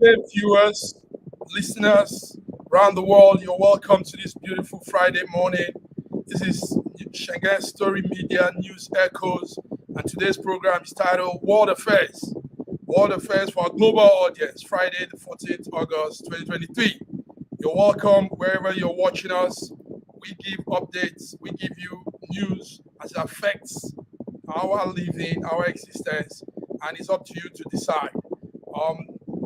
day, viewers, listeners around the world. You're welcome to this beautiful Friday morning. This is Shanghai Story Media News Echoes, and today's program is titled World Affairs. World Affairs for our global audience, Friday, the 14th August 2023. You're welcome wherever you're watching us. We give updates, we give you news as it affects our living, our existence, and it's up to you to decide.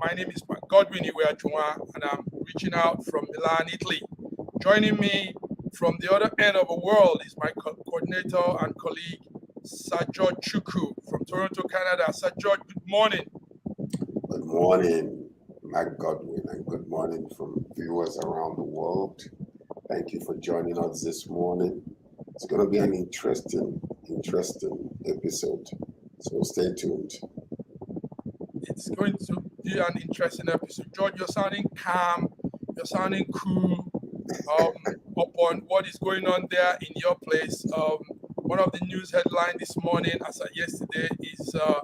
My name is Godwin Iweajunwa, and I'm reaching out from Milan, Italy. Joining me from the other end of the world is my coordinator and colleague, Sir George Chukwu from Toronto, Canada. Sir George, good morning. Good morning, Mac Godwin, and good morning from viewers around the world. Thank you for joining us this morning. It's going to be an interesting episode, so stay tuned. It's going to be an interesting episode. George, you're sounding calm, you're sounding cool upon what is going on there in your place. One of the news headlines this morning, as of yesterday, is the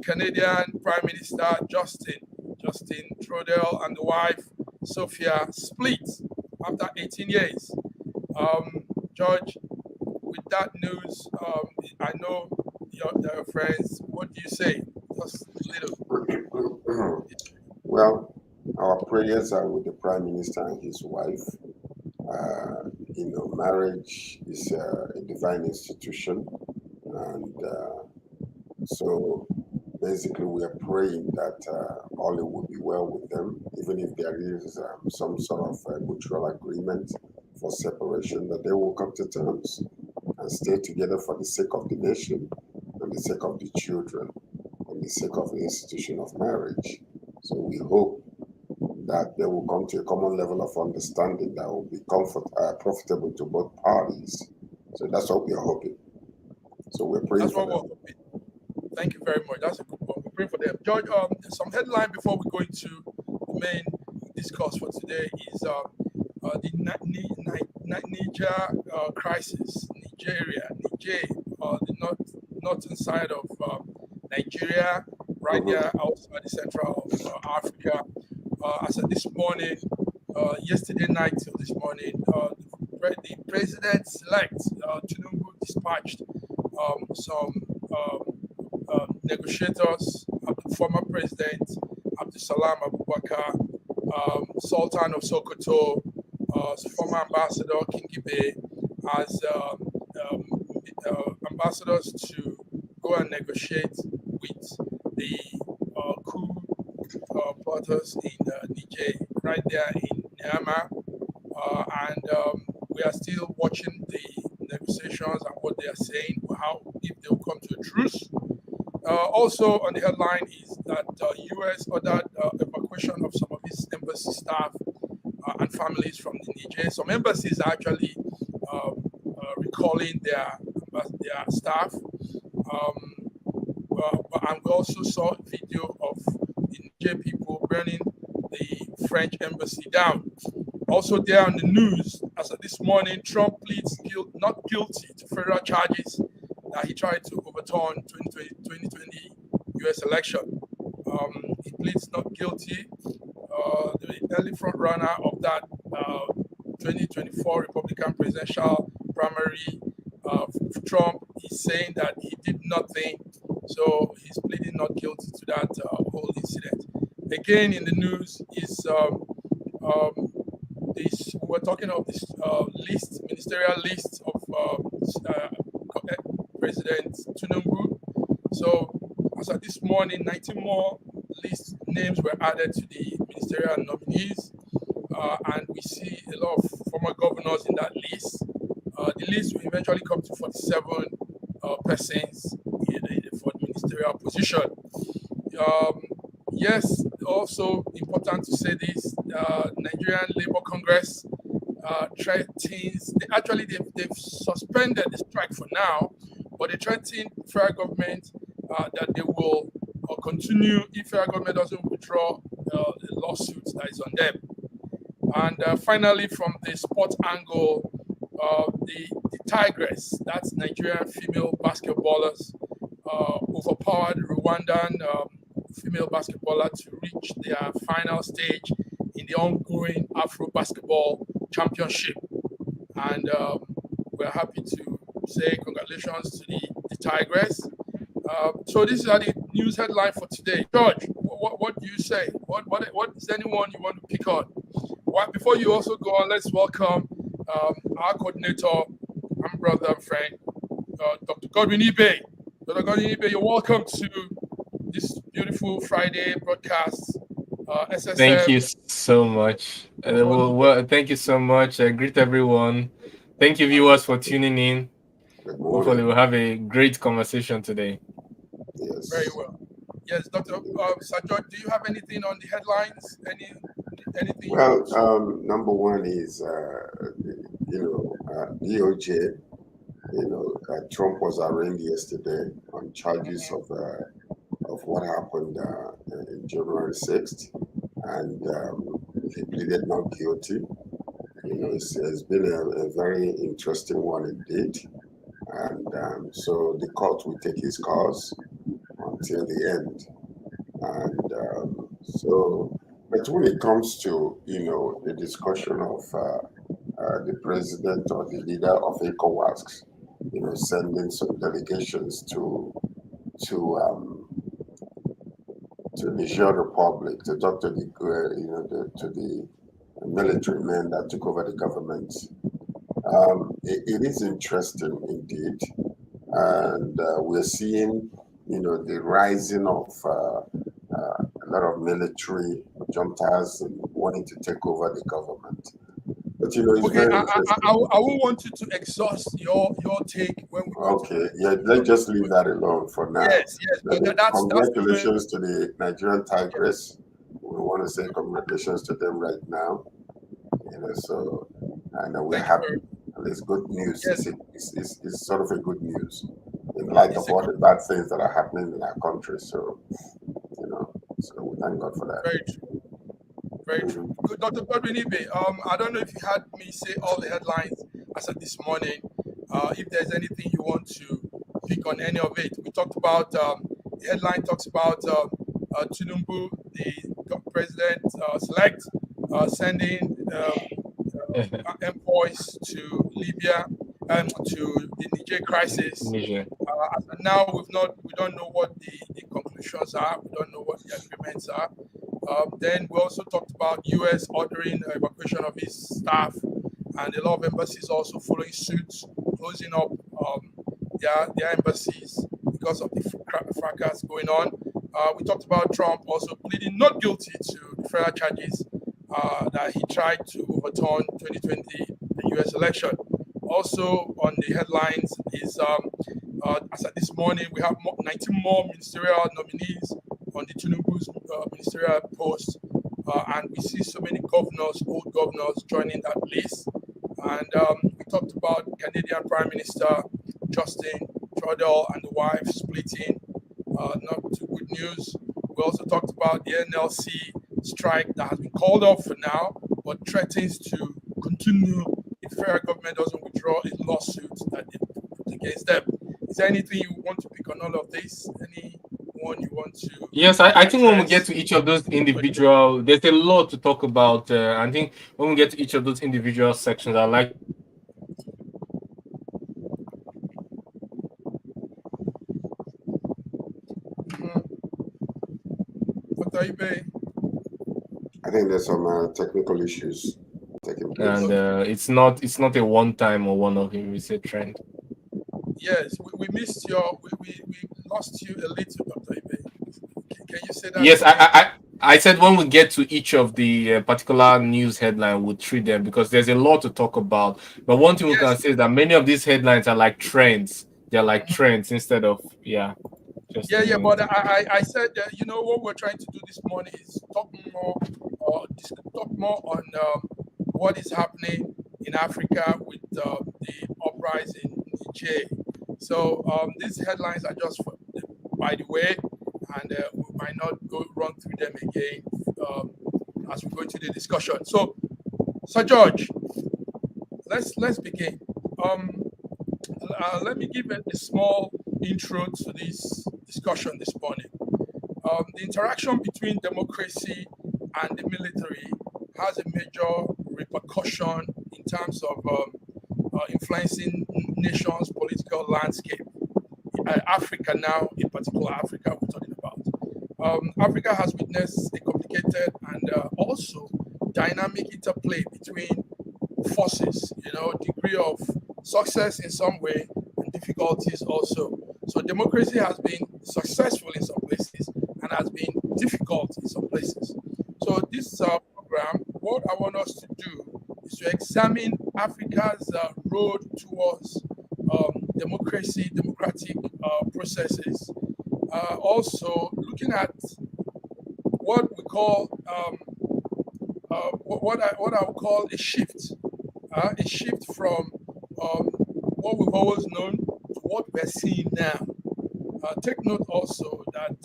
Canadian Prime Minister Justin Trudeau and the wife Sophia split after 18 years. George, with that news, I know your friends. What do you say? Just a little. Well, our prayers are with the Prime Minister and his wife. Marriage is a divine institution, and so basically we are praying that all it will be well with them, even if there is some sort of mutual agreement for separation, that they will come to terms and stay together for the sake of the nation and the sake of the children and the sake of the institution of marriage. So we hope that they will come to a common level of understanding that will be profitable to both parties. So that's what we are hoping. So we're praying for them. Thank you very much. That's a good one. We're praying for them. George, some headline before we go into the main discourse for today is the Niger crisis. Niger, the northern side of Nigeria, right there outside the central of Africa. As of this morning, yesterday night till this morning, the president-elect Tinubu dispatched some negotiators, the former president Abdulsalam Abubakar, Sultan of Sokoto, former ambassador Kingibe, as ambassadors to go and negotiate with the coup plotters in Niger, right there in Niamey, and we are still watching the negotiations and what they are saying, if they will come to a truce. Also on the headline is that U.S. ordered evacuation of some of its embassy staff and families from the Niger. Some embassies are actually recalling their staff. And we also saw a video of the Niger people burning the French embassy down. Also there on the news, as of this morning, Trump pleads not guilty to federal charges that he tried to overturn 2020 U.S. election. He pleads not guilty. The early front runner of that 2024 Republican presidential primary, Trump, is saying that he did nothing. So he's pleading not guilty to that whole incident. Again, in the news is we're talking of this ministerial list of President Tinubu. So as of this morning, 19 more names were added to the ministerial nominees, and we see a lot of former governors in that list. The list will eventually come to 47 persons for the ministerial position. Yes, also important to say this, Nigerian Labour Congress threatens, they've suspended the strike for now, but they threaten federal government that they will continue if federal government doesn't withdraw the lawsuits that is on them. And finally, from the sports angle, the Tigress, that's Nigerian female basketballers, overpowered Rwandan female basketballer to reach their final stage in the ongoing Afro Basketball Championship. And we're happy to say congratulations to the Tigress. So these are the news headline for today. George, what do you say? What is anyone you want to pick on? Before you also go on, let's welcome our coordinator, and brother and friend, Dr. Godwin Ibe. Dr. Godwin Ibe, you're welcome to this beautiful Friday broadcast. SSM. Thank you so much. Thank you so much. Greet everyone. Thank you, viewers, for tuning in. Good Hopefully, morning. we'll have a great conversation today. Yes. Very well. Yes, Dr. Sajod, do you have anything on the headlines? Anything? Well, number one is, DOJ. Trump was arraigned yesterday on charges of what happened in January 6th, and he pleaded not guilty. It's been a very interesting one indeed, and so the court will take his cause until the end. And but when it comes to the discussion of the president or the leader of ECOWAS, sending some delegations to Niger Republic to talk to the military men that took over the government. It is interesting indeed, and we're seeing the rising of a lot of military juntas and wanting to take over the government. But it's okay, very I interesting. won't want you to exhaust your take when we go Okay, yeah, let's just leave that alone for now. Yes, but that's Congratulations to the Nigerian Tigress. We want to say congratulations to them right now. So I know we're happy. It's good news. Yes. It's sort of a good news in light of all the bad things that are happening in our country. So so we thank God for that. Very true. Very true. Good, Dr. Godwin Ibe, I don't know if you had me say all the headlines as of this morning. If there's anything you want to pick on any of it, we talked about the headline talks about Tinubu, the president select, sending envoys to Libya and to the Niger crisis. Niger. And now we don't know what the conclusions are. We don't know what the agreements are. Then we also talked about U.S. ordering evacuation of its staff, and a lot of embassies also following suit, closing up their embassies because of the fracas going on. We talked about Trump also pleading not guilty to the federal charges that he tried to overturn 2020 the U.S. election. Also on the headlines is as of this morning we have 19 more ministerial nominees on the Tinubu's ministerial post, and we see so many governors, old governors, joining that list. And we talked about Canadian Prime Minister Justin Trudeau and the wife splitting. Not too good news. We also talked about the NLC strike that has been called off for now, but threatens to continue if the federal government doesn't withdraw a lawsuit that they put against them. Is there anything you want to pick on all of this? Anyone you want to? Yes, I think when we get to each of those individual, there's a lot to talk about. I think when we get to each of those individual sections, I'd like. Dr. Ibe? I think there's some technical issues taking place. And it's not a one-time or one-off. It's a trend. Yes, we missed we lost you a little, Dr. Ibe. Can you say that? Yes, I said when we get to each of the particular news headline, we'll treat them because there's a lot to talk about. But one thing we can say is that many of these headlines are like trends. They're like trends instead of But I said what we're trying to do this morning is talk more on what is happening in Africa with the uprising in Niger. So these headlines are just by the way, and we might not run through them again as we go into the discussion. So Sir George, let's begin. Let me give a small intro to this discussion this morning. The interaction between democracy and the military has a major repercussion in terms of influencing nations' political landscape. Africa now, in particular, Africa we're talking about. Africa has witnessed a complicated and also dynamic interplay between forces, degree of success in some way and difficulties also. So democracy has been successful in some places and has been difficult in some places. So this program, what I want us to do is to examine Africa's road towards democracy, democratic processes. Also looking at what we call what I would call a shift from what we've always known to what we're seeing now. Take note also that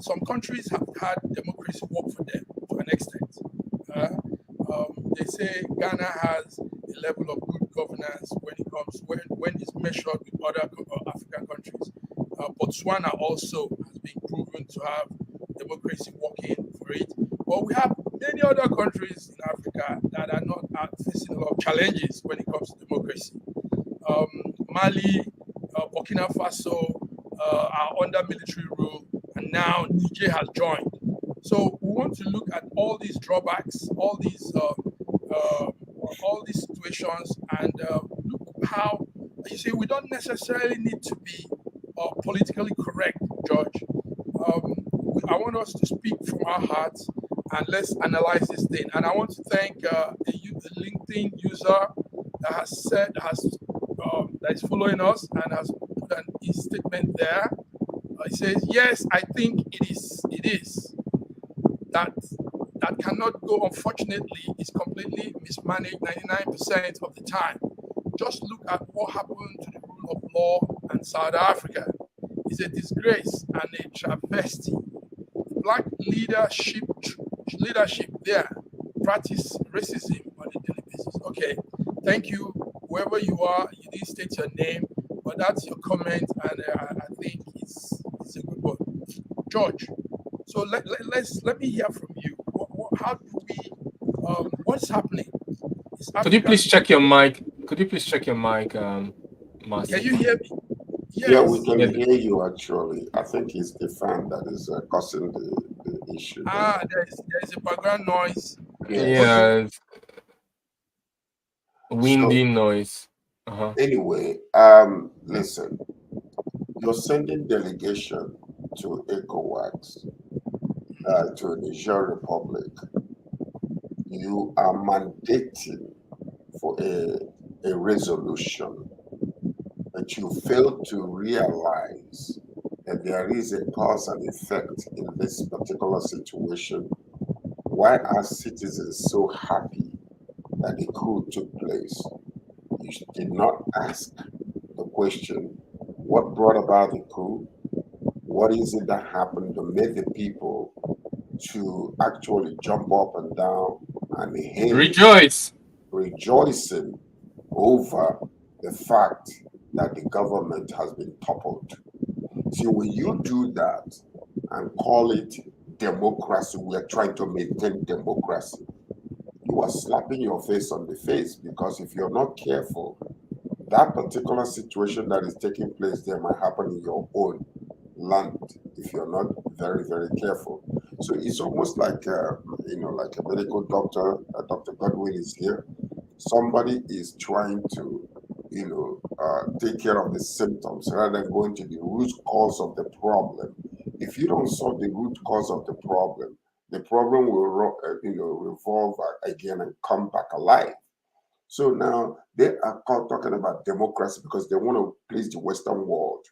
some countries have had democracy work for them to an extent. They say Ghana has a level of good governance when it's measured with other African countries. Botswana also has been proven to have democracy working for it. But we have many other countries in Africa that are not facing a lot of challenges when it comes to democracy. Mali, Burkina Faso are under military rule, and now Niger has joined. So we want to look at all these drawbacks, all these situations, and look how you see we don't necessarily need to be politically correct, George. I want us to speak from our hearts and let's analyze this thing. And I want to thank the LinkedIn user that that is following us and has put a statement there. He says, "Yes, I think it is that cannot go. Unfortunately, it's completely mismanaged 99% of the time. Just look at what happened to the rule of law in South Africa. It's a disgrace and a travesty. Black leadership there practice racism on a daily basis." Okay, thank you. Whoever you are, you didn't state your name, but that's your comment, and I think it's a good one. George, so let me hear from you. How do we? What's happening? Could you please check your mic? Master? Can you hear me? Yes. Yeah, we can hear you actually. I think it's the fan that is causing the issue. There's a background noise. Yeah. Windy noise. Anyway, listen, you're sending delegation to ECOWAS, to Niger Republic. You are mandating for a resolution, but you fail to realize that there is a cause and effect in this particular situation. Why are citizens so happy that the coup took place? You did not ask the question, what brought about the coup? What is it that happened to make the people to actually jump up and down and rejoicing over the fact that the government has been toppled? See, when you do that and call it democracy, we are trying to maintain democracy, you are slapping your face on the face, because if you're not careful, that particular situation that is taking place there might happen in your own land if you're not very, very careful. So it's almost like, like a medical doctor, Dr. Godwin is here. Somebody is trying to, take care of the symptoms rather than going to the root cause of the problem. If you don't solve the root cause of the problem will, revolve again and come back alive. So now they are talking about democracy because they want to please the Western world.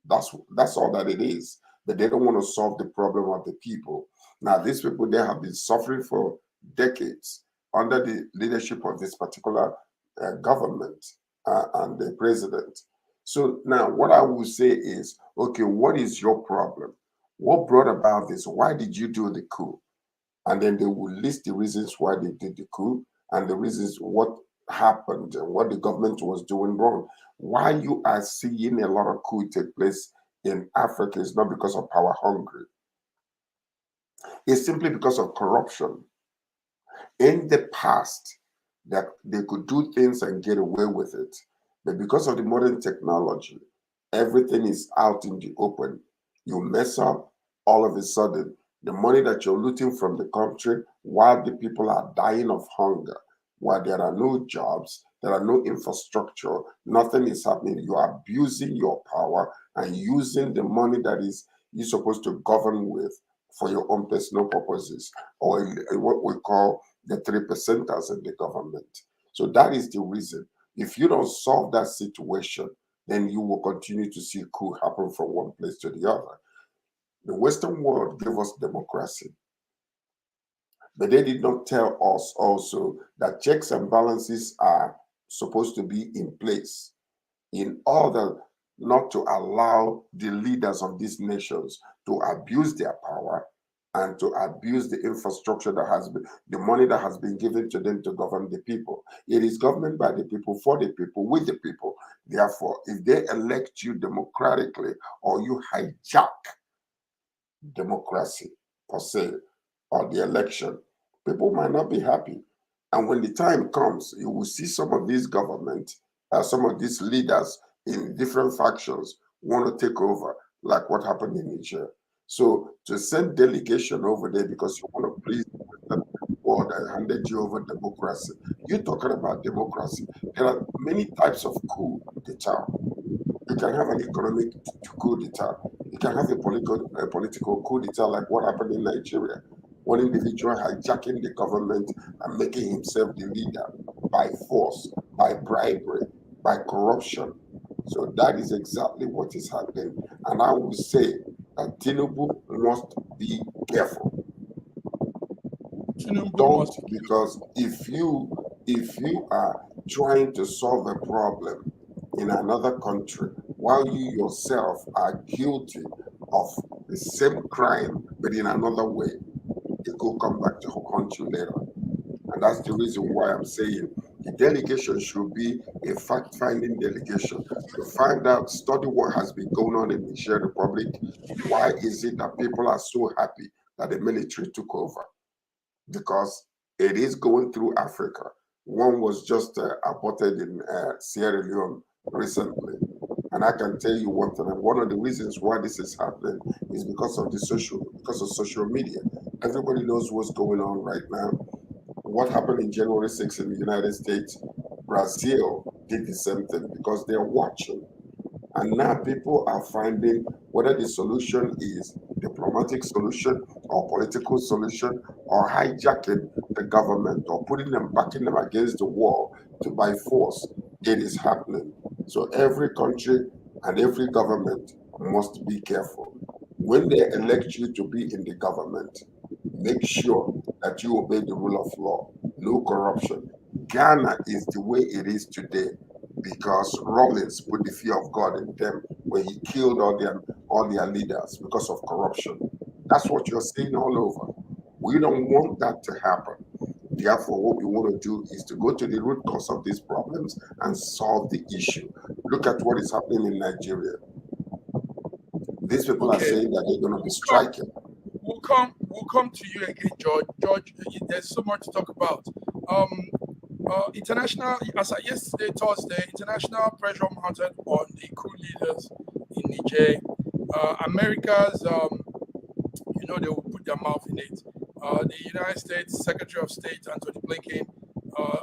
That's all that it is. But they don't want to solve the problem of the people. Now, these people, they have been suffering for decades under the leadership of this particular government and the president. So now what I will say is, okay, what is your problem? What brought about this? Why did you do the coup? And then they will list the reasons why they did the coup and the reasons what happened and what the government was doing wrong. Why you are seeing a lot of coup take place in Africa is not because of power hungry. It's simply because of corruption. In the past, that they could do things and get away with it. But because of the modern technology, everything is out in the open. You mess up, all of a sudden, the money that you're looting from the country while the people are dying of hunger, while there are no jobs, there are no infrastructure, nothing is happening. You are abusing your power and using the money that is you're supposed to govern with for your own personal purposes, or what we call the 3%ers in the government. So that is the reason. If you don't solve that situation, then you will continue to see coup happen from one place to the other. The Western world gave us democracy, but they did not tell us also that checks and balances are supposed to be in place in order not to allow the leaders of these nations to abuse their power and to abuse the infrastructure that has been, the money that has been given to them to govern the people. It is government by the people, for the people, with the people. Therefore, if they elect you democratically or you hijack democracy per se or the election, people might not be happy. And when the time comes, you will see some of these governments, some of these leaders in different factions want to take over, like what happened in Niger. So to send delegation over there because you want to please the Western world and handed you over democracy. You're talking about democracy. There are many types of coup d'etat. You can have an economic coup d'etat. You can have a political coup d'etat like what happened in Nigeria. One individual hijacking the government and making himself the leader by force, by bribery, by corruption. So that is exactly what is happening. And I will say that Tinubu must be careful. Tinubu Don't, must. because if you are trying to solve a problem in another country while you yourself are guilty of the same crime but in another way, it could come back to haunt you later. And that's the reason why I'm saying the delegation should be a fact-finding delegation to find out, study what has been going on in the Niger Republic. Why is it that people are so happy that the military took over? Because it is going through Africa. One was just aborted in Sierra Leone recently. And I can tell you one thing, and one of the reasons why this is happening is because of social media. Everybody knows what's going on right now. What happened in January 6th in the United States, Brazil did the same thing because they're watching. And now people are finding whether the solution is diplomatic solution or political solution or hijacking the government or putting them, backing them against the wall to by force. It is happening. So every country and every government must be careful. When they elect you to be in the government, make sure that you obey the rule of law, no corruption. Ghana is the way it is today because Rawlings put the fear of God in them when he killed all their leaders because of corruption. That's what you're seeing all over. We don't want that to happen. Therefore, what we want to do is to go to the root cause of these problems and solve the issue. Look at what is happening in Nigeria. These people are Okay, saying that they're going to be we'll come. striking. We'll come to you again, George. George, there's so much to talk about. International, as of yesterday, Thursday, international pressure mounted on the coup leaders in Niger. America's, they will put their mouth in it. The United States Secretary of State Anthony Blinken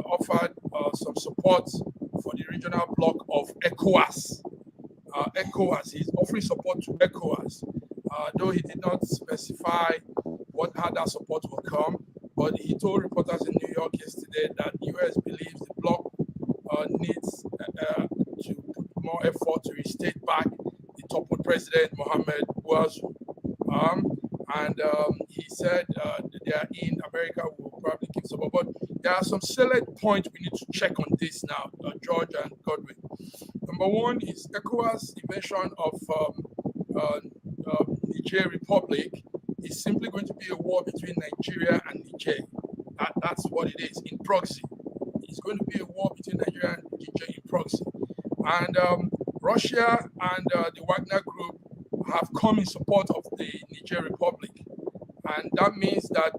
offered some support for the regional bloc of ECOWAS. ECOWAS, he's offering support to ECOWAS, though he did not specify how that support will come. But he told reporters in New York yesterday that US believes the bloc needs to put more effort to restate back the toppled president Mohamed Bouazizi. And he said they are in America will probably give support. But there are some salient points we need to check on this now, George and Godwin. Number one is ECOWAS invasion of Niger Republic is simply going to be a war between Nigeria and Niger. That's what it is in proxy. It's going to be a war between Nigeria and Niger in proxy. And Russia and the Wagner Group have come in support of the Niger Republic, and that means that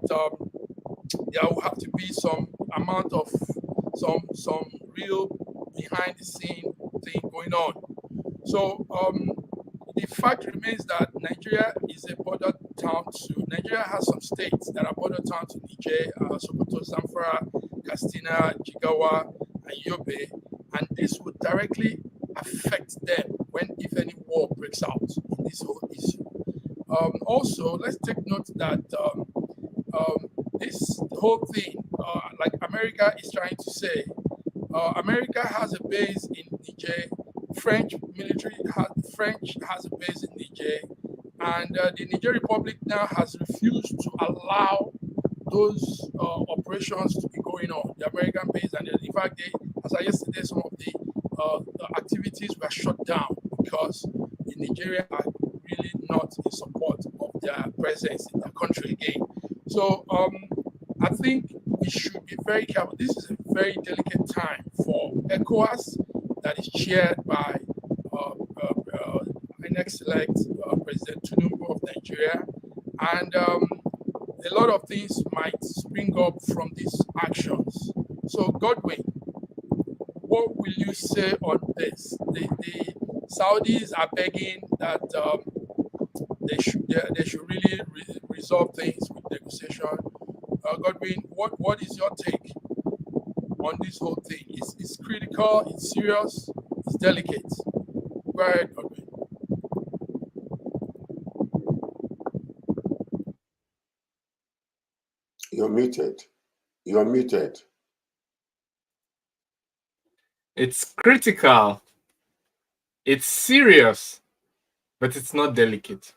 there will have to be some amount of some real behind the scene thing going on. So the fact remains that Nigeria is a border town to Nigeria has some states that are border town to Niger, Sokoto, Zamfara, Katsina, Jigawa, and Yobe, and this would directly affect them when, if any, war breaks out in this whole issue. Also, let's take note that this whole thing, like America is trying to say, America has a base in Niger. French has a base in Niger, and the Niger Republic now has refused to allow those operations to be going on. The American base, and in fact, as of yesterday, some of the activities were shut down because the Nigerians are really not in support of their presence in the country again. So I think we should be very careful. This is a very delicate time for ECOWAS that is chaired by an excellent President Tinubu of Nigeria. And a lot of things might spring up from these actions. So Godwin, what will you say on this? The Saudis are begging that they should really resolve things with negotiation. Godwin, what is your take on this whole thing? It's critical, it's serious, it's delicate. Go ahead, Godwin. You're muted. You're muted. It's critical, it's serious, but it's not delicate.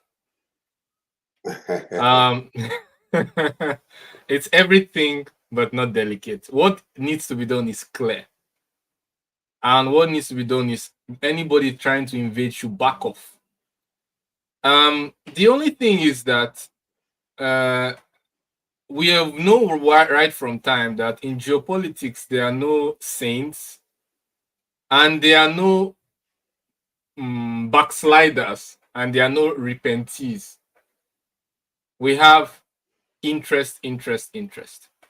It's everything but not delicate. What needs to be done is clear. And what needs to be done is anybody trying to invade should back off. The only thing is that we have known right from time that in geopolitics there are no saints and there are no backsliders and there are no repentees. We have interest.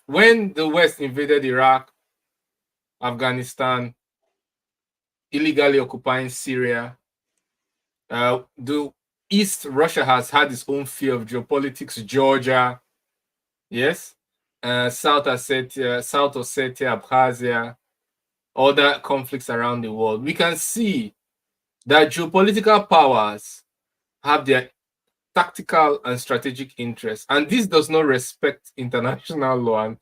When the West invaded Iraq, Afghanistan, illegally occupying Syria, the East, Russia has had its own fear of geopolitics, Georgia, yes, South Ossetia, Abkhazia, other conflicts around the world. We can see that geopolitical powers have their tactical and strategic interests, and this does not respect international law,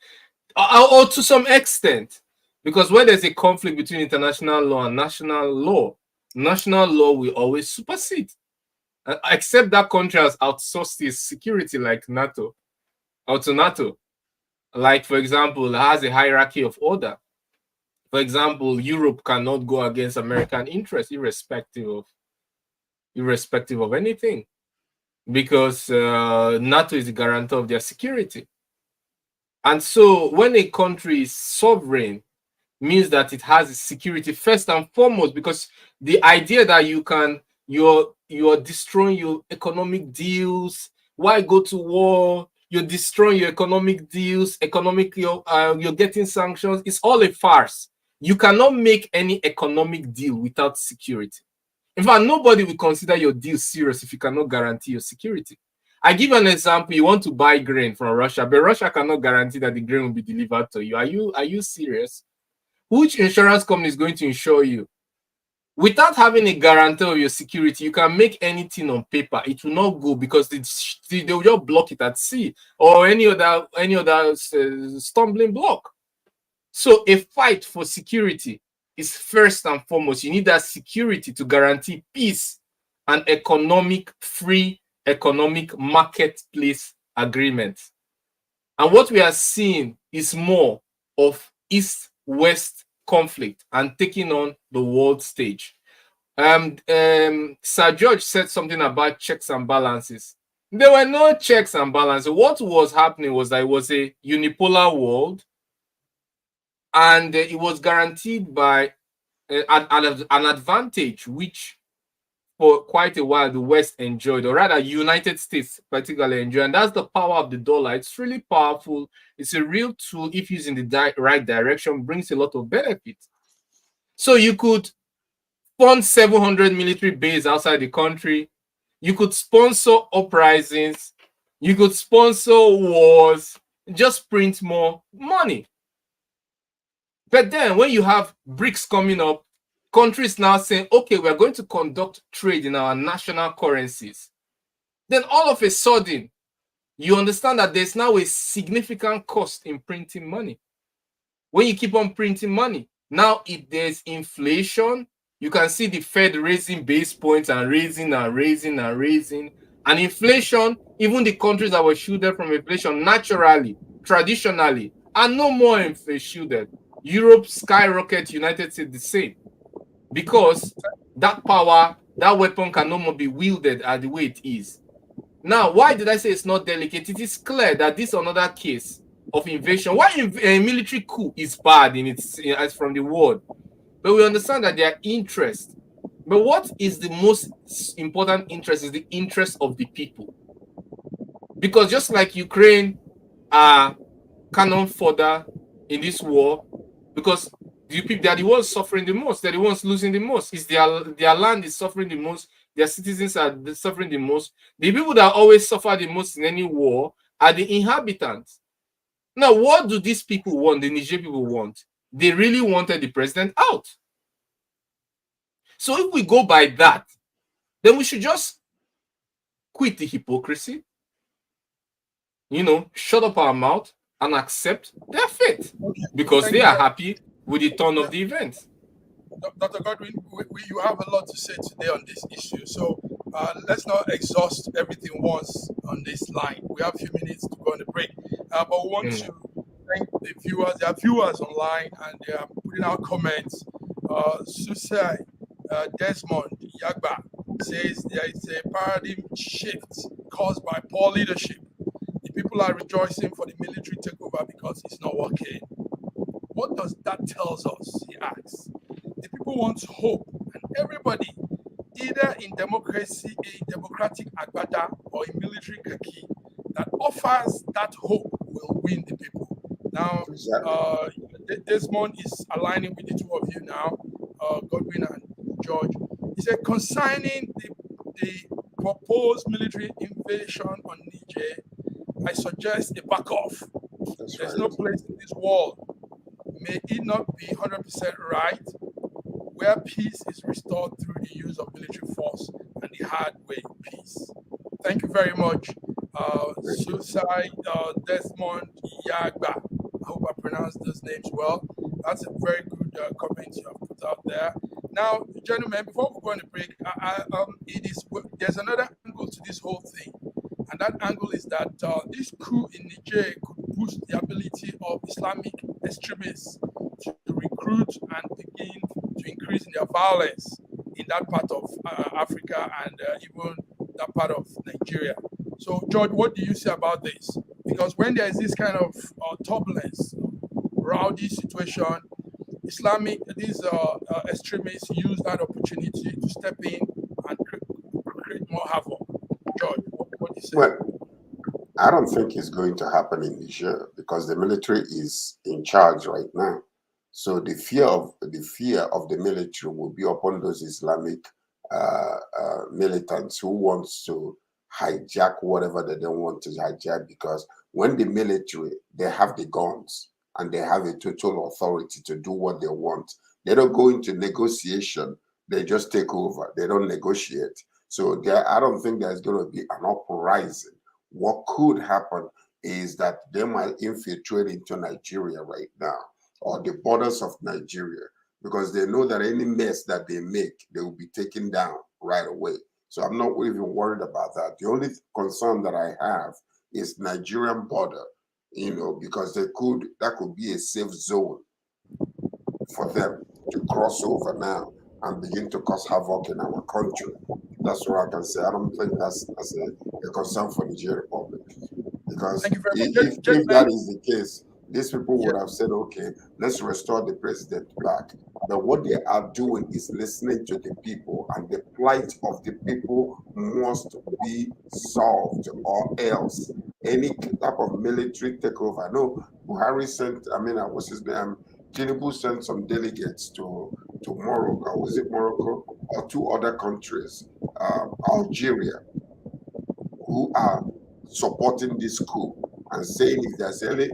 or to some extent, because when there's a conflict between international law and national law will always supersede, except that country has outsourced its security, like NATO, or to NATO. Like, for example, it has a hierarchy of order. For example, Europe cannot go against American interests, irrespective of anything, because NATO is the guarantor of their security. And so when a country is sovereign, means that it has security first and foremost, because the idea that you're destroying your economic deals, why go to war? You're destroying your economic deals, you're getting sanctions. It's all a farce. You cannot make any economic deal without security. In fact, nobody will consider your deal serious if you cannot guarantee your security. I give you an example. You want to buy grain from Russia, but Russia cannot guarantee that the grain will be delivered to you. Are you serious? Which insurance company is going to insure you? Without having a guarantor of your security, you can make anything on paper. It will not go because they will just block it at sea or any other stumbling block. So a fight for security is first and foremost. You need that security to guarantee peace and free economic marketplace agreements. And what we are seeing is more of East-West conflict and taking on the world stage. Sir George said something about checks and balances. There were no checks and balances. What was happening was that it was a unipolar world, and it was guaranteed by an advantage which for quite a while the West enjoyed, or rather United States particularly enjoyed, and that's the power of the dollar. It's really powerful. It's a real tool if used in the right direction, brings a lot of benefits. So you could fund 700 military bases outside the country. You could sponsor uprisings. You could sponsor wars. Just print more money. But then when you have BRICS coming up, countries now saying, okay, we're going to conduct trade in our national currencies. Then all of a sudden, you understand that there's now a significant cost in printing money. When you keep on printing money, now if there's inflation, you can see the Fed raising base points and raising and raising and raising. And inflation, even the countries that were shielded from inflation naturally, traditionally, are no more shielded. Europe skyrocket, United States the same. Because that power, that weapon can no more be wielded as the way it is. Now, why did I say it's not delicate? It is clear that this is another case of invasion. Why a military coup is bad in its as from the word, but we understand that their interest. But what is the most important interest is the interest of the people. Because just like Ukraine are cannon fodder in this war, because the people, they are the ones suffering the most, they're the ones losing the most. It's their land is suffering the most, their citizens are suffering the most. The people that always suffer the most in any war are the inhabitants. Now, what do these people want? The Niger people want? They really wanted the president out. So if we go by that, then we should just quit the hypocrisy, shut up our mouth and accept their fate, because they are happy with the turn of the events. Dr. Godwin, you have a lot to say today on this issue. So let's not exhaust everything once on this line. We have a few minutes to go on the break. But we want to thank the viewers. There are viewers online and they are putting out comments. Susai Desmond Yagba says there is a paradigm shift caused by poor leadership. The people are rejoicing for the military takeover because it's not working. What does that tell us? He asks. The people want hope, and everybody, either in democracy, a democratic agbada, or a military kaki, that offers that hope will win the people. Now, Desmond is aligning with the two of you now, Godwin and George. He said, concerning the proposed military invasion on Niger, I suggest a back off. There's no place in this world, may it not be 100% right, where peace is restored through the use of military force and the hard way peace. Thank you very much, Suicide Desmond Yagba. I hope I pronounced those names well. That's a very good comment you have put out there. Now, gentlemen, before we go on the break, there's another angle to this whole thing. And that angle is that this coup in Niger could boost the ability of Islamic extremists to recruit and begin to increase in their violence in that part of Africa and even that part of Nigeria. So, George, what do you say about this? Because when there is this kind of turbulence, rowdy situation, these extremists use that opportunity to step in and create more havoc. George, what do you say? Well, I don't think it's going to happen in Niger because the military is in charge right now. So the fear of the military will be upon those Islamic militants who wants to hijack whatever they don't want to hijack, because when the military, they have the guns and they have a total authority to do what they want. They don't go into negotiation. They just take over. They don't negotiate. So I don't think there's going to be an uprising. What could happen is that they might infiltrate into Nigeria right now, or the borders of Nigeria, because they know that any mess that they make, they will be taken down right away. So I'm not even worried about that. The only concern that I have is Nigerian border, because that could be a safe zone for them to cross over now and begin to cause havoc in our country. That's what I can say. I don't think that's a concern for Nigeria Republic. Because if that is the case, these people would have said, okay, let's restore the president back. But what they are doing is listening to the people, and the plight of the people must be solved, or else any type of military takeover. I know Buhari sent, what's his name? Tinubu sent some delegates to Morocco. Was it Morocco? Or two other countries, Algeria, who are supporting this coup and saying if there's any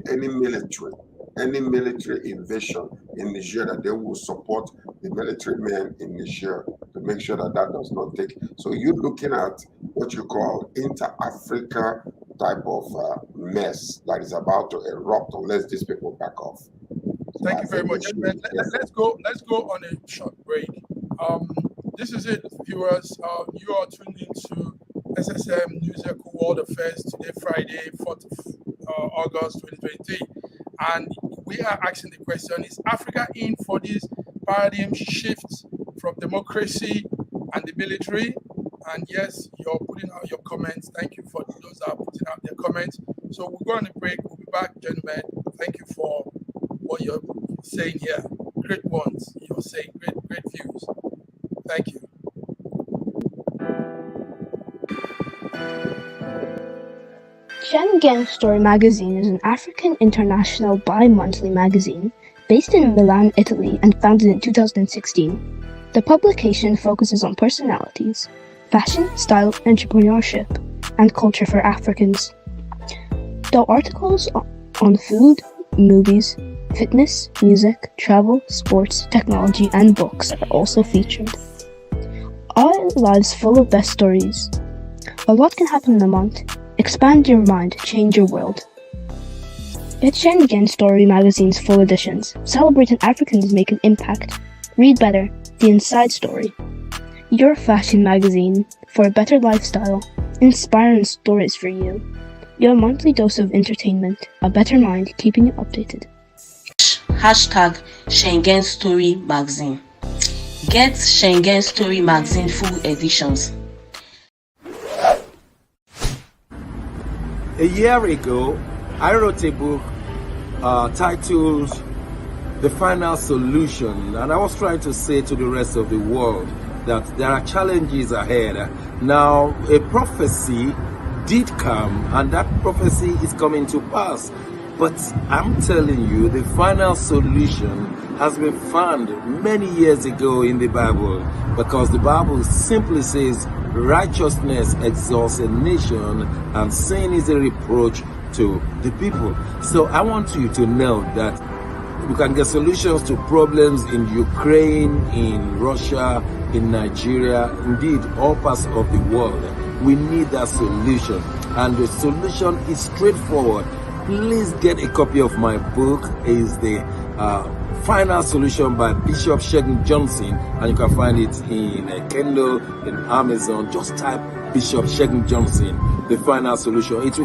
military invasion in Niger, that they will support the military men in Niger to make sure that that does not take. So you're looking at what you call inter-Africa type of mess that is about to erupt unless these people back off. Thank you very much. Let's go on a short break. This is it, viewers. You are tuned into SSM News Echo World Affairs today, Friday, 4th of August 2023. And we are asking the question, is Africa in for this paradigm shift from democracy and the military? And yes, you're putting out your comments. Thank you for those that are putting out their comments. So we'll go on a break. We'll be back, gentlemen. Thank you for what you're saying here. Great ones. You're saying great views. Thank you. Schengen Story magazine is an African international bi-monthly magazine based in Milan, Italy, and founded in 2016. The publication focuses on personalities, fashion, style, entrepreneurship, and culture for Africans. Though articles on food, movies, fitness, music, travel, sports, technology, and books are also featured. Our lives full of best stories. A lot can happen in a month. Expand your mind, change your world. Get Schengen Story magazine's full editions. Celebrating Africans make an impact. Read better, the inside story. Your fashion magazine for a better lifestyle. Inspiring stories for you. Your monthly dose of entertainment. A better mind keeping you updated. Hashtag Schengen Story magazine. Get Schengen Story magazine full editions. A year ago, I wrote a book titled The Final Solution, and I was trying to say to the rest of the world that there are challenges ahead. Now, a prophecy did come, and that prophecy is coming to pass. But I'm telling you, the final solution has been found many years ago in the Bible, because the Bible simply says righteousness exalts a nation and sin is a reproach to the people. So I want you to know that we can get solutions to problems in Ukraine, in Russia, in Nigeria, indeed all parts of the world. We need that solution, and the solution is straightforward. Please get a copy of my book. It's the Final Solution by Bishop Shegun Johnson, and you can find it in Kindle, in Amazon. Just type Bishop Shegun Johnson, The Final Solution. It's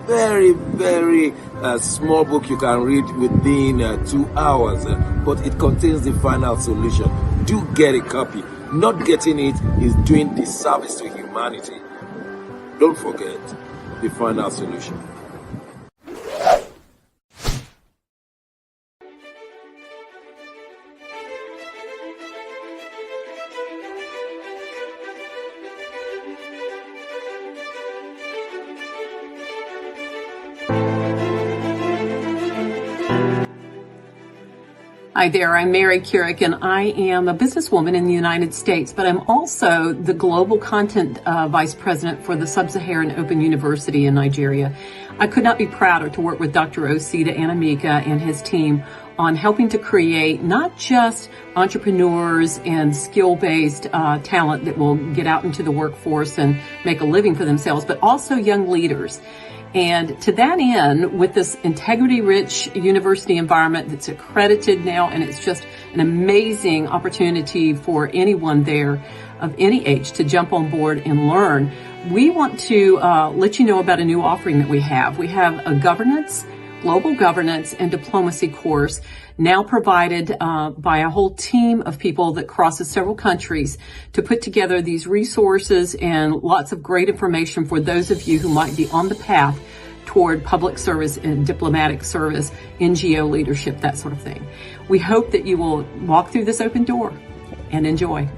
very, very small book you can read within 2 hours, but it contains the final solution. Do get a copy. Not getting it is doing disservice to humanity. Don't forget The Final Solution. Hi there, I'm Mary Keurig, and I am a businesswoman in the United States, but I'm also the Global Content Vice President for the Sub-Saharan Open University in Nigeria. I could not be prouder to work with Dr. Osita Anamika and his team on helping to create not just entrepreneurs and skill-based talent that will get out into the workforce and make a living for themselves, but also young leaders. And to that end, with this integrity-rich university environment that's accredited now, and it's just an amazing opportunity for anyone there of any age to jump on board and learn, we want to let you know about a new offering that we have. We have a global governance and diplomacy course now provided by a whole team of people that crosses several countries to put together these resources and lots of great information for those of you who might be on the path toward public service and diplomatic service, NGO leadership, that sort of thing. We hope that you will walk through this open door and enjoy.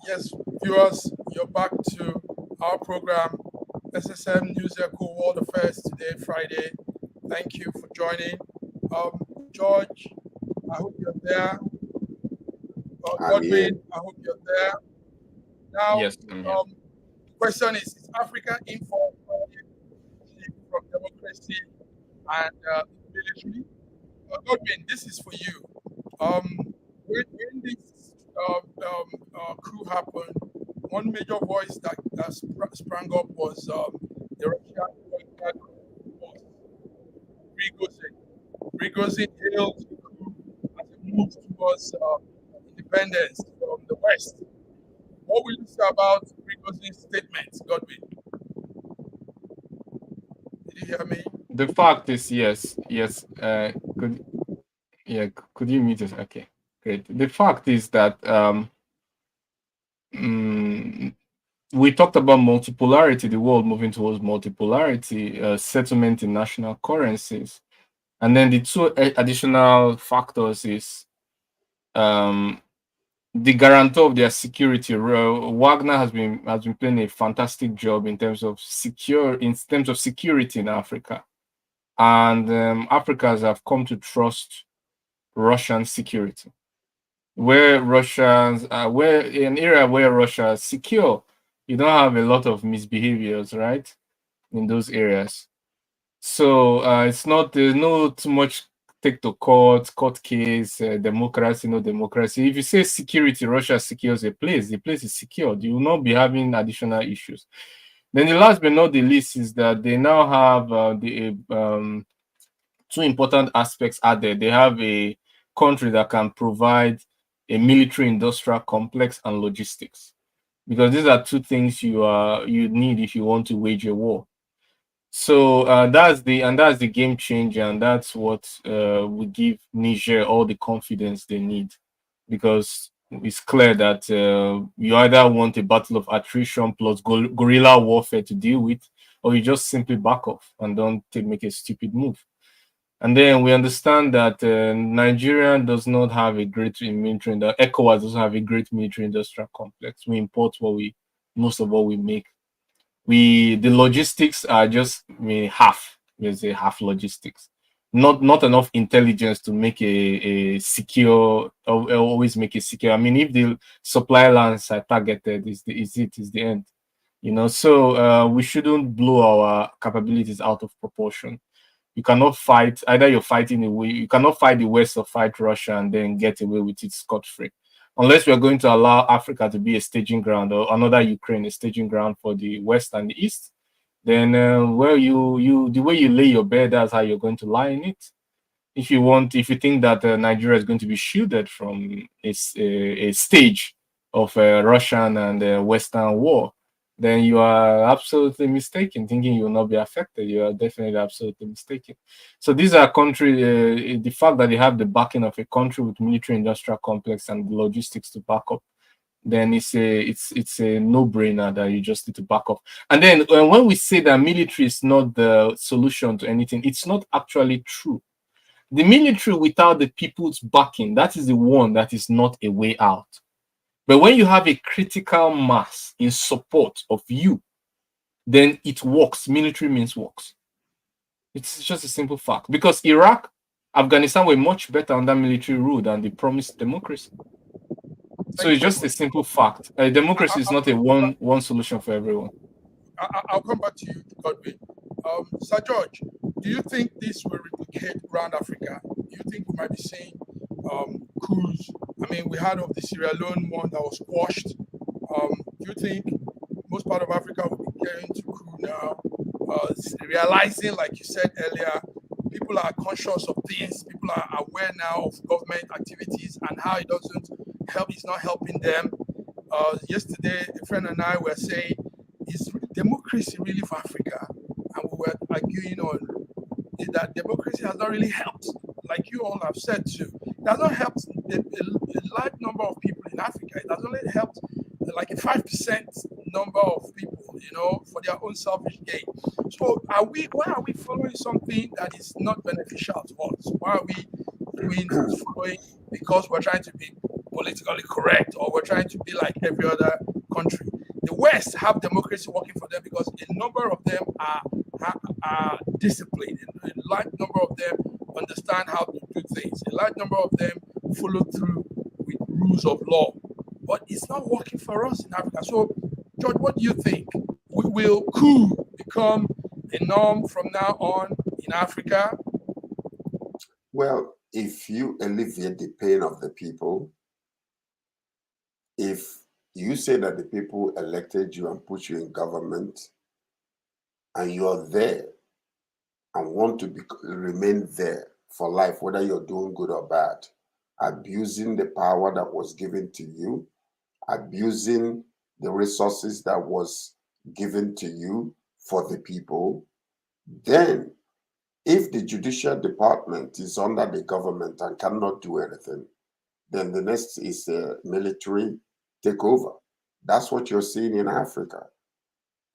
Yes, viewers, you're back to our program, SSM News Echo World Affairs today, Friday. Thank you for joining. George, I hope you're there. Godwin, I hope you're there. Now, yes, I'm here. Question is Africa in for from democracy and military? Godwin, this is for you. When this coup happened, one major voice that sprang up was the Russian boss, Prigozhin hailed the coup as a move towards independence from the West. What will you say about Prigozhin's statement, Godwin? Did you hear me? The fact is, yes. Could you mute us? Okay, great. The fact is that we talked about multipolarity, the world moving towards multipolarity, settlement in national currencies. And then the two additional factors is the guarantor of their security. Wagner has been playing a fantastic job in terms of security in Africa, and Africans have come to trust Russian security. Where an area where Russia is secure, you don't have a lot of misbehaviors, right, in those areas. So there's no too much take to court case, democracy, no democracy. If you say security, Russia secures a place, the place is secured. You will not be having additional issues. Then the last but not the least is that they now have two important aspects added. They have a country that can provide a military industrial complex and logistics, because these are two things you need if you want to wage a war. So that's the game changer, and that's what will give Niger all the confidence they need, because it's clear that you either want a battle of attrition plus guerrilla warfare to deal with, or you just simply back off and don't make a stupid move. And then we understand that Nigeria does not have a great military, ECOWAS doesn't have a great military industrial complex. We import most of what we make. The logistics are just half. There's a half logistics. Not enough intelligence to make a secure, or always make it secure. I mean, if the supply lines are targeted, is the end. So we shouldn't blow our capabilities out of proportion. You cannot fight, either you're fighting away, you cannot fight the West or fight Russia and then get away with it scot-free. Unless we're going to allow Africa to be a staging ground, or another Ukraine, a staging ground for the West and the East, then the way you lay your bed, that's how you're going to lie in it. If you think that Nigeria is going to be shielded from a stage of Russian and Western war, then you are absolutely mistaken, thinking you will not be affected. You are definitely absolutely mistaken. So these are countries, the fact that they have the backing of a country with military industrial complex and logistics to back up, then it's a no-brainer that you just need to back up. And then when we say that military is not the solution to anything, it's not actually true. The military without the people's backing, that is the one that is not a way out. But when you have a critical mass in support of you, then it works. Military means works. It's just a simple fact. Because Iraq, Afghanistan were much better under military rule than the promised democracy. So it's just a simple fact. Democracy is not a one solution for everyone. I'll come back to you, Godwin. Sir George, do you think this will replicate around Africa? Do you think we might be seeing coups? I mean, we heard of the Sierra Leone one that was quashed. Do you think most part of Africa will be getting to coup now? Realizing, like you said earlier, people are conscious of things. People are aware now of government activities and how it doesn't help. It's not helping them. Yesterday, a friend and I were saying, is democracy really for Africa? And we were arguing on is that democracy has not really helped, like you all have said too. It has not helped a large number of people in Africa. It has only helped like a 5% number of people, for their own selfish gain. So why are we following something that is not beneficial to us? Why are we following because we're trying to be politically correct, or we're trying to be like every other country? The West have democracy working for them because a number of them are disciplined. A large number of them understand how to do things. A large number of them follow through with rules of law. But it's not working for us in Africa. So, George, what do you think? Will coup become a norm from now on in Africa? Well, if you alleviate the pain of the people, if you say that the people elected you and put you in government, and you're there and want to remain there for life, whether you're doing good or bad, abusing the power that was given to you, abusing the resources that was given to you for the people, then if the judicial department is under the government and cannot do anything, then the next is military takeover. That's what you're seeing in Africa.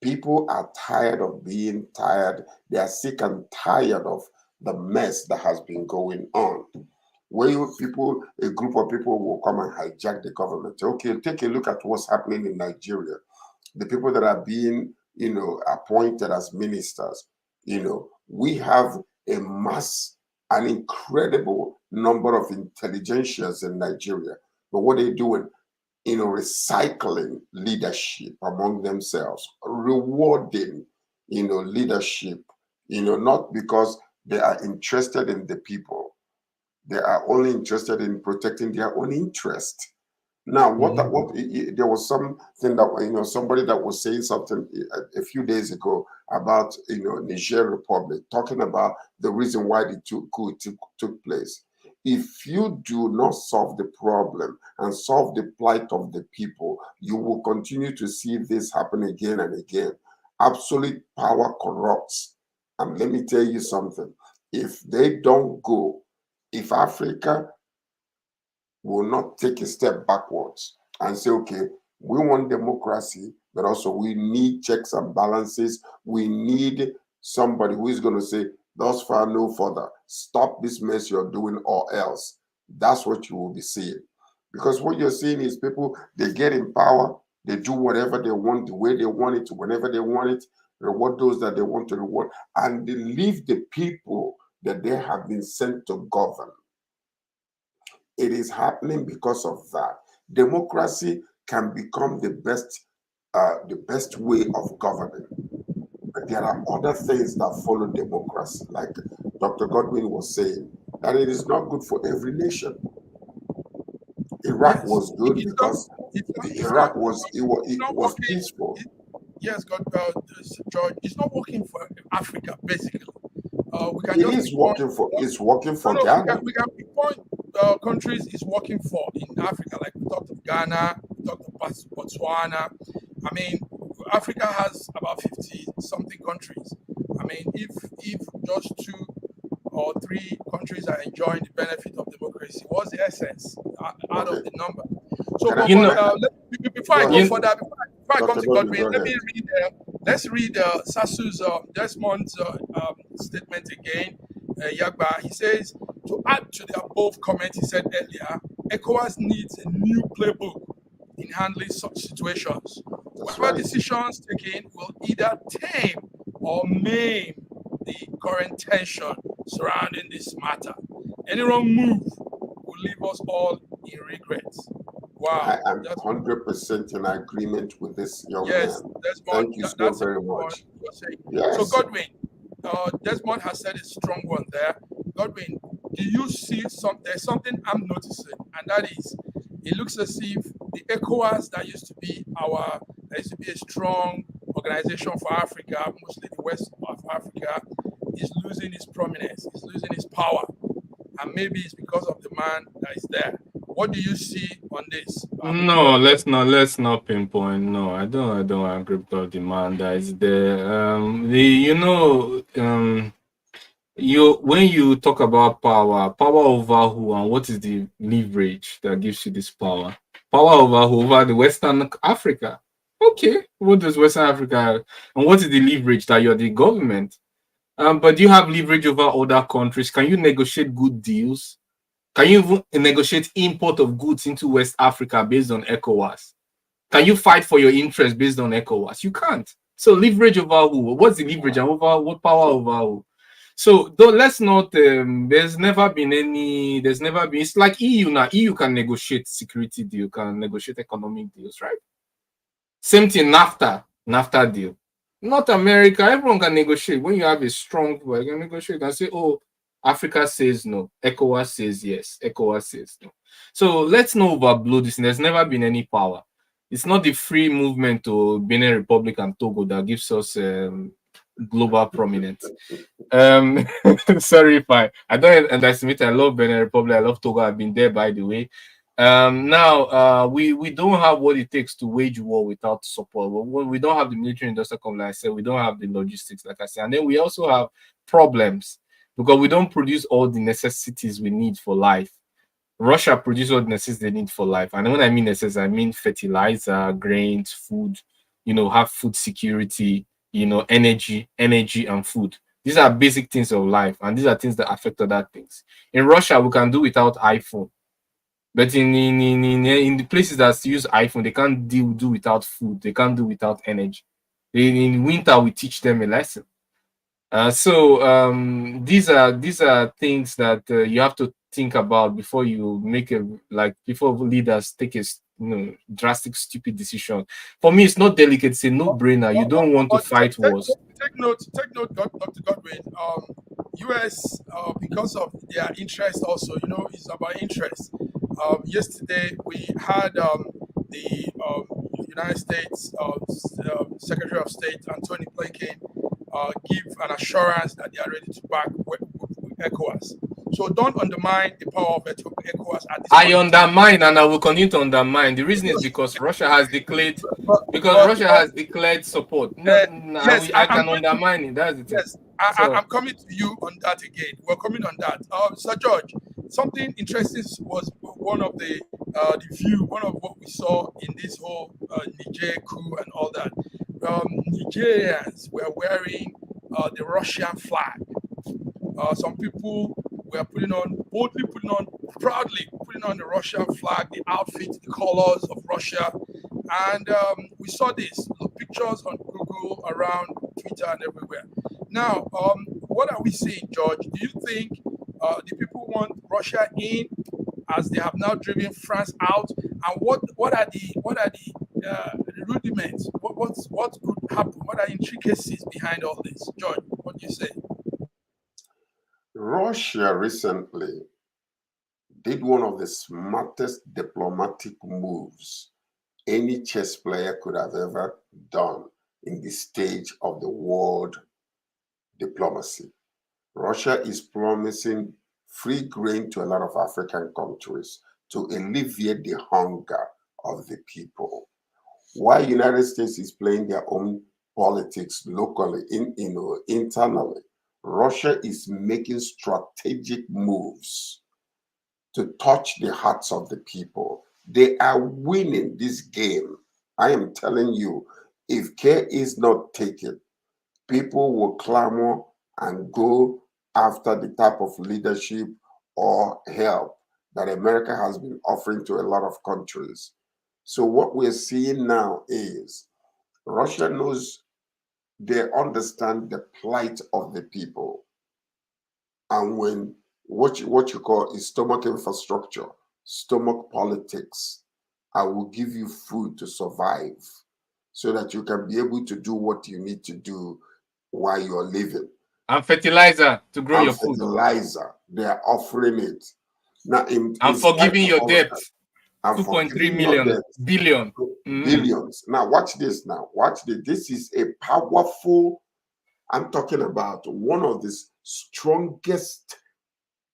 People are tired of being tired. They are sick and tired of the mess that has been going on. Where a group of people will come and hijack the government. Okay, take a look at what's happening in Nigeria. The people that are being, appointed as ministers, we have an incredible number of intelligentsias in Nigeria. But what are they doing? Recycling leadership among themselves, rewarding, leadership, not because they are interested in the people. They are only interested in protecting their own interest. Now, there was something that, somebody that was saying something a few days ago about, Niger Republic, talking about the reason why the coup took place. If you do not solve the problem and solve the plight of the people, you will continue to see this happen again and again. Absolute power corrupts. And let me tell you something. If they don't go, if Africa will not take a step backwards and say, okay, we want democracy, but also we need checks and balances. We need somebody who is going to say, thus far, no further. Stop this mess you're doing or else. That's what you will be seeing. Because what you're seeing is people, they get in power, they do whatever they want, the way they want it, whenever they want it, reward those that they want to reward, and they leave the people that they have been sent to govern. It is happening because of that. Democracy can become the best way of governing. But there are other things that follow democracy, like Dr. Godwin was saying, that it is not good for every nation. Iraq was good because Iraq was peaceful. Yes, George, it's not working for Africa, basically. It's working for Ghana. We can pinpoint countries it's working for in Africa, like we talked of Ghana, we talked of Botswana. I mean, Africa has about 50-something countries. I mean, if just 2 or 3 countries are enjoying the benefit of democracy, what's the essence out of the number? So, before I go further, before I come to Godwin, let's read Sasu's Desmond's statement again. Yagba, he says, to add to the above comment he said earlier, ECOWAS needs a new playbook in handling such situations. Whatever decisions taken will either tame or maim the current tension surrounding this matter. Any wrong move will leave us all in regrets. Wow. I am 100% in agreement with this young man. Thank you so very much. Yes. So Godwin, Desmond has said a strong one there. Godwin, do you see there's something I'm noticing, and that is, it looks as if the ECOWAS that used to be a strong organization for Africa, mostly the west of Africa, is losing its prominence, is losing its power, and maybe it's because of the man that is there. What do you see on this? No, let's not pinpoint. No, I don't agree with the man that is there. When you talk about power over who, and what is the leverage that gives you this power? Power over who? Over the Western Africa. Okay, what does Western Africa have? And what is the leverage that you're the government? But do you have leverage over other countries? Can you negotiate good deals? Can you even negotiate import of goods into West Africa based on ECOWAS? Can you fight for your interest based on ECOWAS? You can't. So leverage over who? What's the leverage and over what power over who? So though let's not there's never been it's like EU now. EU can negotiate security deal, can negotiate economic deals, right? Same thing, NAFTA deal. Not America, everyone can negotiate. When you have a strong you can negotiate and say, oh, Africa says no, ECOWAS says yes, ECOWAS says no. So let's not overblow this. There's never been any power. It's not the free movement to Benin Republic and Togo that gives us global prominence. Sorry if I don't underestimate. I love Benin Republic. I love Togo. I've been there, by the way. Now we don't have what it takes to wage war without support. We don't have the military industrial complex, like I said. We don't have the logistics, like I said, and then we also have problems because we don't produce all the necessities we need for life. Russia produces all the necessities they need for life, and when I mean necessities, I mean fertilizer, grains, food. Have food security. Energy, and food. These are basic things of life, and these are things that affect other things. In Russia, we can do without iPhone. But in the places that use iPhone, they can't do without food. They can't do without energy. In winter, we teach them a lesson. So these are things that you have to think about before you make before leaders take a drastic, stupid decision. For me, it's not delicate. It's a no-brainer. You don't want to fight wars. Take note, Dr. Godwin. U.S. Because of their interest, also, it's about interest. Yesterday we had the United States Secretary of State Anthony Blinken give an assurance that they are ready to back with ECOWAS. So don't undermine the power of ECOWAS at this point. I undermine, and I will continue to undermine. The reason is because Russia has declared support. Yes, I can undermine it. That's the thing. Yes, I'm coming to you on that again. We're coming on that. Sir George, something interesting was one of what we saw in this whole Niger coup and all that. Nigerians were wearing the Russian flag. Some people were proudly putting on the Russian flag, the outfit, the colors of Russia. And we saw this, the pictures on Google, around Twitter, and everywhere. Now, what are we seeing, George? Do you think the people want Russia in, as they have now driven France out? And what are the rudiments? What could happen? What are intricacies behind all this, George? What do you say? Russia recently did one of the smartest diplomatic moves any chess player could have ever done in the stage of the world diplomacy. Russia is promising free grain to a lot of African countries to alleviate the hunger of the people. While United States is playing their own politics locally, internally, Russia is making strategic moves to touch the hearts of the people. They are winning this game. I am telling you, if care is not taken, people will clamor and go after the type of leadership or help that America has been offering to a lot of countries. So what we're seeing now is Russia knows, they understand the plight of the people. And when what you call is stomach infrastructure, stomach politics, I will give you food to survive so that you can be able to do what you need to do while you're living. And fertilizer to grow your food. Fertilizer, they are offering it. Now, and forgiving your debt. 2.3 billion. Billions. Now, watch this now. Watch this. This is a powerful, I'm talking about one of the strongest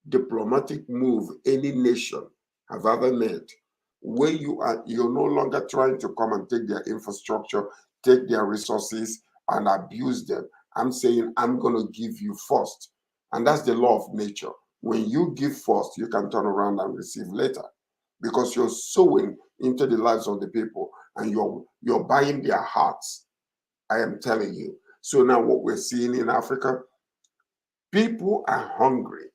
diplomatic move any nation have ever made. Where you're no longer trying to come and take their infrastructure, take their resources and abuse them. I'm saying I'm going to give you first And that's the law of nature. When you give first, you can turn around and receive later, because you're sowing into the lives of the people and you're buying their hearts. I am telling you. So now what we're seeing in Africa, people are hungry.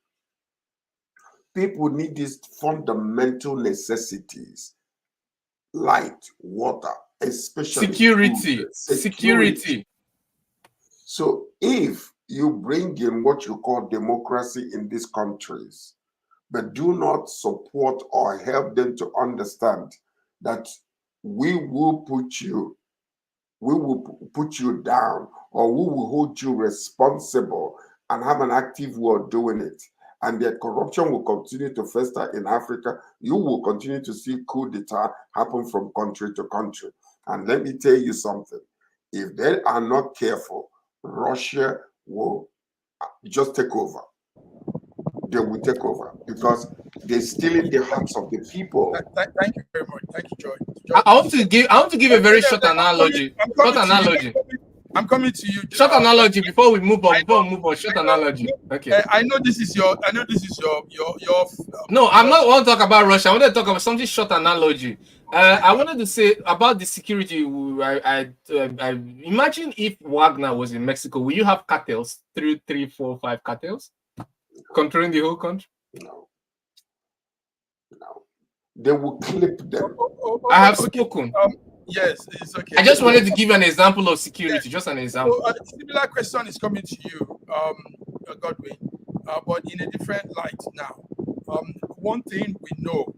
People need these fundamental necessities: light, water, especially security. food, Security. So if you bring in what you call democracy in these countries, but do not support or help them to understand that we will put you down, or we will hold you responsible and have an active way of doing it, and that corruption will continue to fester in Africa, you will continue to see coup d'etat happen from country to country. And let me tell you something. If they are not careful, Russia will just take over. They will take over because they're stealing the hearts of the people. Thank you very much. Thank you, Joy. I want to give a very short analogy. I'm coming to you. Short analogy before we move on. Short analogy. Okay. I know this is your. No, I'm not want to talk about Russia. I want to talk about something short analogy. I wanted to say about the security. I imagine if Wagner was in Mexico, will you have cartels? 3, 4, 5 cartels controlling the whole country? No. They will clip them. I have spoken. Yes, it's okay. I just wanted to give an example of security, just an example. So, a similar question is coming to you, Godwin, but in a different light now. One thing we know,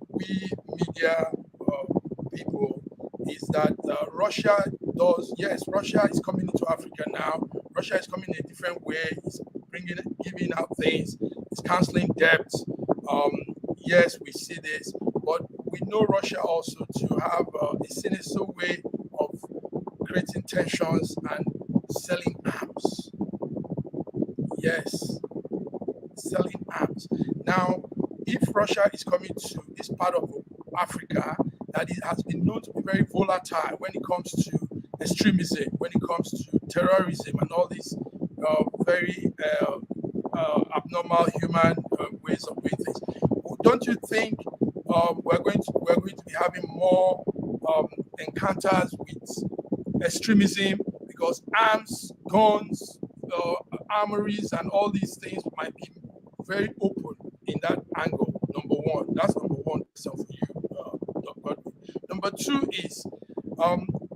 we media people, is that Russia is coming into Africa now. Russia is coming in a different way. It's giving out things. It's canceling debts. Yes, we see this, but we know Russia also to have a sinister way of creating tensions and selling arms. Yes, selling arms. Now, if Russia is coming to this part of Africa that it has been known to be very volatile when it comes to extremism, when it comes to terrorism and all these very abnormal human ways of doing things, don't you think we're going to be having more encounters with extremism, because arms, guns, armories, and all these things might be very open in that angle? Number one, that's number one question for you, Dr. Number two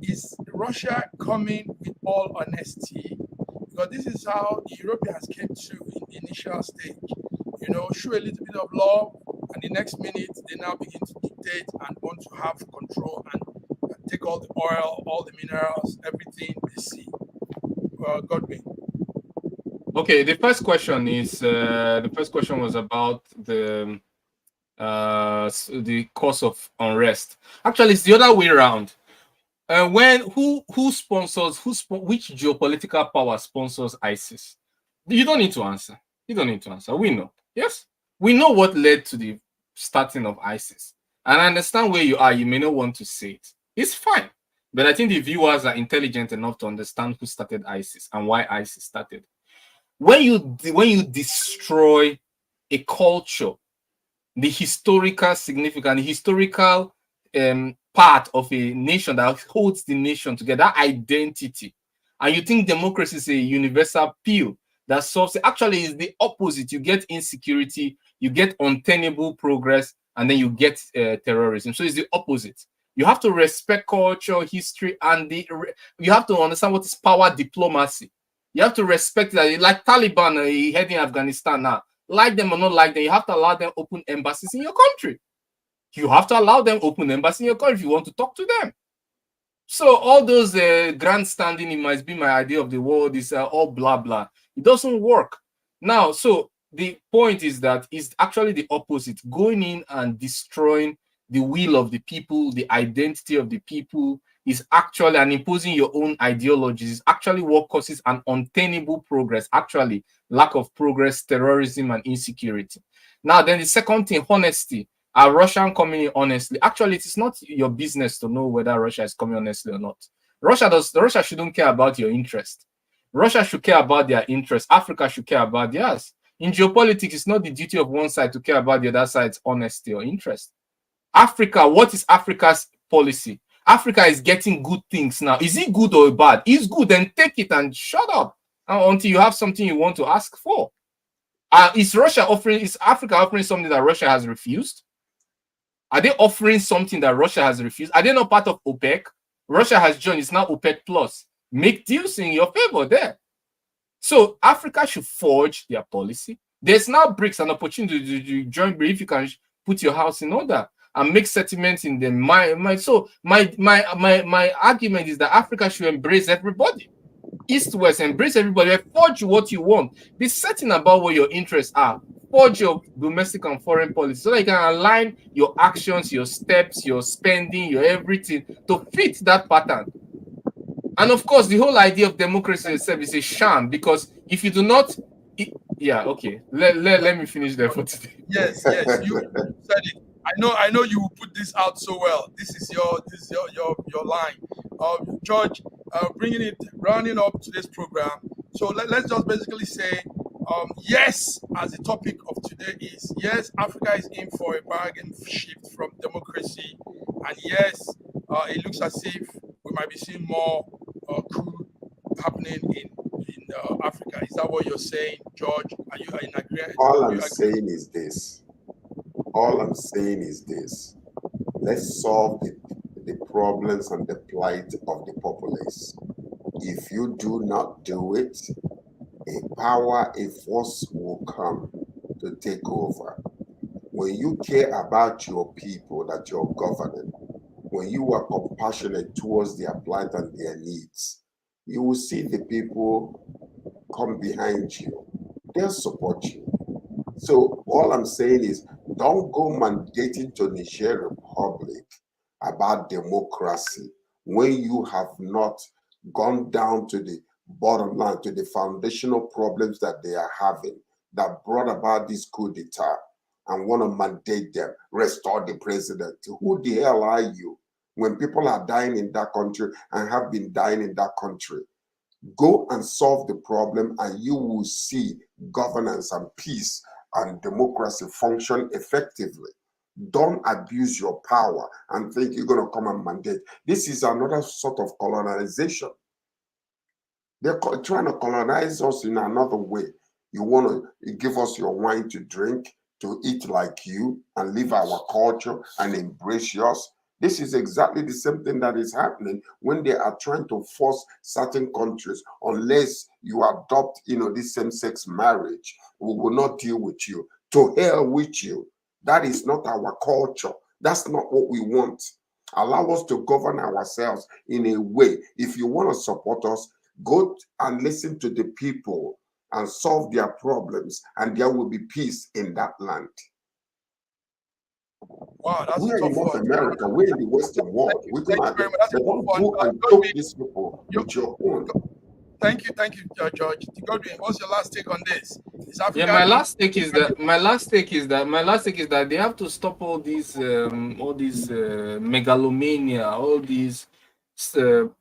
is Russia coming with all honesty? Because this is how the Europeans came to in the initial stage. Show a little bit of love, and the next minute they now begin to dictate and want to have control and take all the oil, all the minerals, everything they see. Godwin. Okay, the first question was about the cause of unrest. Actually, it's the other way around. Which geopolitical power sponsors ISIS? You don't need to answer. We know. Yes, we know what led to the starting of ISIS, and I understand where you are. You may not want to say it. It's fine, but I think the viewers are intelligent enough to understand who started ISIS and why ISIS started. When you destroy a culture, the historical significance, the historical part of a nation that holds the nation together, that identity, and you think democracy is a universal pill that solves it, actually is the opposite. You get insecurity, you get untenable progress, and then you get terrorism. So it's the opposite. You have to respect culture, history, and you have to understand what is power diplomacy. You have to respect that. Like Taliban heading Afghanistan now, like them or not like them, you have to allow them open embassies in your country. You have to allow them open embassies in your country if you want to talk to them. So all those grandstanding, it must be my idea of the world, is all blah blah. It doesn't work. Now, so the point is that it's actually the opposite. Going in and destroying the will of the people, the identity of the people, is actually, and imposing your own ideologies, is actually what causes an untenable progress, actually lack of progress, terrorism, and insecurity. Now, then the second thing, honesty. Are Russian coming in honestly? Actually, it is not your business to know whether Russia is coming honestly or not. Russia shouldn't care about your interest. Russia should care about their interests. Africa should care about theirs. In geopolitics, it's not the duty of one side to care about the other side's honesty or interest. Africa, what is Africa's policy? Africa is getting good things now. Is it good or bad? It's good, then take it and shut up until you have something you want to ask for. Is Africa offering something that Russia has refused? Are they offering something that Russia has refused? Are they not part of OPEC? Russia has joined, it's now OPEC Plus. Make deals in your favor there. So Africa should forge their policy. There's now BRICS, an opportunity to join BRICS if you can put your house in order and make settlements in the my argument is that Africa should embrace everybody. East West, embrace everybody, forge what you want. Be certain about what your interests are. Forge your domestic and foreign policy so that you can align your actions, your steps, your spending, your everything to fit that pattern. And of course, the whole idea of democracy itself is a sham, because if you do not, okay, let me finish there for today. Yes, you said it. I know you will put this out so well. This is your line. George, rounding up today's program. So let's just basically say, yes, as the topic of today is, yes, Africa is in for a bargain shift from democracy, and yes, it looks as if we might be seeing more coup happening in Africa. Is that what you're saying, George? Are you in agreement? All I'm saying is this. Let's solve the problems and the plight of the populace. If you do not do it, a force will come to take over. When you care about your people that you're governing, when you are compassionate towards their plight and their needs, you will see the people come behind you. They'll support you. So all I'm saying is, don't go mandating to Niger Republic about democracy when you have not gone down to the bottom line, to the foundational problems that they are having that brought about this coup d'etat, and want to mandate them, restore the president. Who the hell are you? When people are dying in that country and have been dying in that country, go and solve the problem and you will see governance and peace and democracy function effectively. Don't abuse your power and think you're going to come and mandate. This is another sort of colonization. They're trying to colonize us in another way. You want to give us your wine to drink, to eat like you, and live our culture and embrace yours. This is exactly the same thing that is happening when they are trying to force certain countries, unless you adopt, this same-sex marriage, we will not deal with you. To hell with you. That is not our culture. That's not what we want. Allow us to govern ourselves in a way. If you want to support us, go and listen to the people and solve their problems, and there will be peace in that land. Wow, that's we a are in tough North one. America. We're in the Western world. We Thank don't you very much. That's a don't tough go one. and choke these people with your own. Thank you, George. Godwin, what's your last take on this? Is Africa My last take is that they have to stop all these megalomania, all these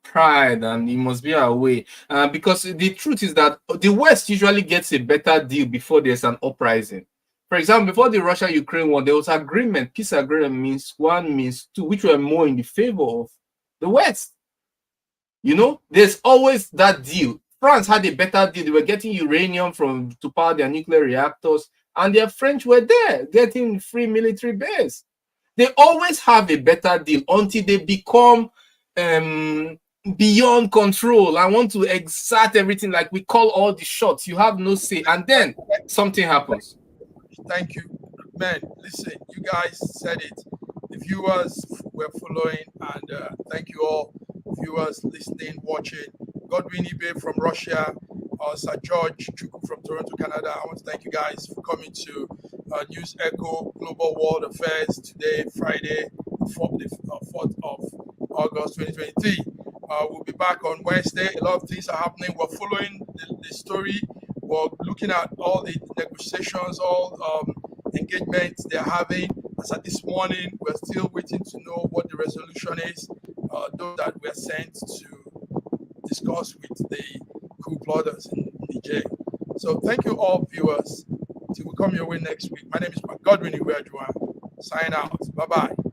pride, and it must be our way. Because the truth is that the West usually gets a better deal before there's an uprising. For example, before the Russia-Ukraine war, there was agreement. Peace agreement means one, means two, which were more in the favor of the West. There's always that deal. France had a better deal. They were getting uranium to power their nuclear reactors, and their French were there getting free military base. They always have a better deal until they become beyond control and want to exert everything, like we call all the shots. You have no say, and then something happens. Thank you. Man, listen, you guys said it. The viewers were following, and thank you all, viewers listening, watching. Godwin Ibe from Russia, Sir George Chuku from Toronto, Canada. I want to thank you guys for coming to News Echo Global World Affairs today, Friday, 4th of August 2023. We'll be back on Wednesday. A lot of things are happening. We're following the story. We're looking at all the negotiations, all engagements they're having. As at this morning, we're still waiting to know what the resolution is. Those that were sent to discuss with the coup plotters in Niger. So thank you all, viewers. Till we come your way next week. My name is Godwin Iweajuwan. Sign out. Bye-bye.